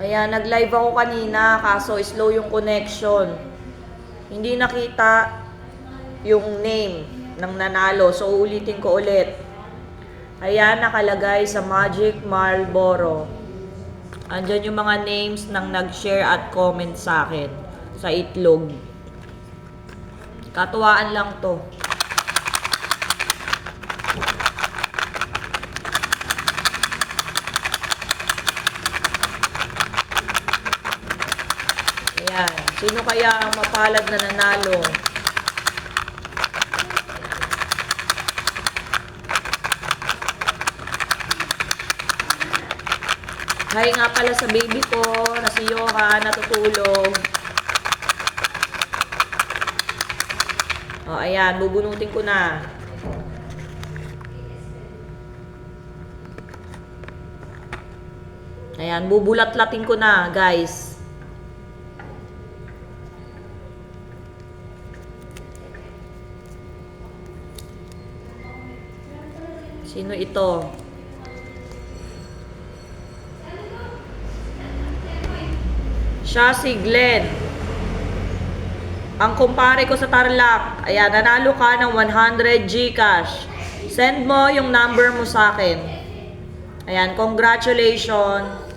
Kaya nag-live ako kanina kaso slow yung connection. Hindi nakita yung name ng nanalo. So ulitin ko ulit. Ayan nakalagay sa Magic Marlboro. Andyan yung mga names ng nag-share at comment sa akin sa itlog. Katuwaan lang to. Ayan. Sino kaya ang mapalad na nanalo? Hi nga pala sa baby ko na si Johan, natutulog. O, ayan. Bubunutin ko na. Ayan. Bubulat-latin ko na, guys. Sino ito? Siya si Glenn. Ang kumpare ko sa Tarlac. Ayan, nanalo ka ng 100 GCash. Send mo yung number mo sa akin. Ayan, congratulations.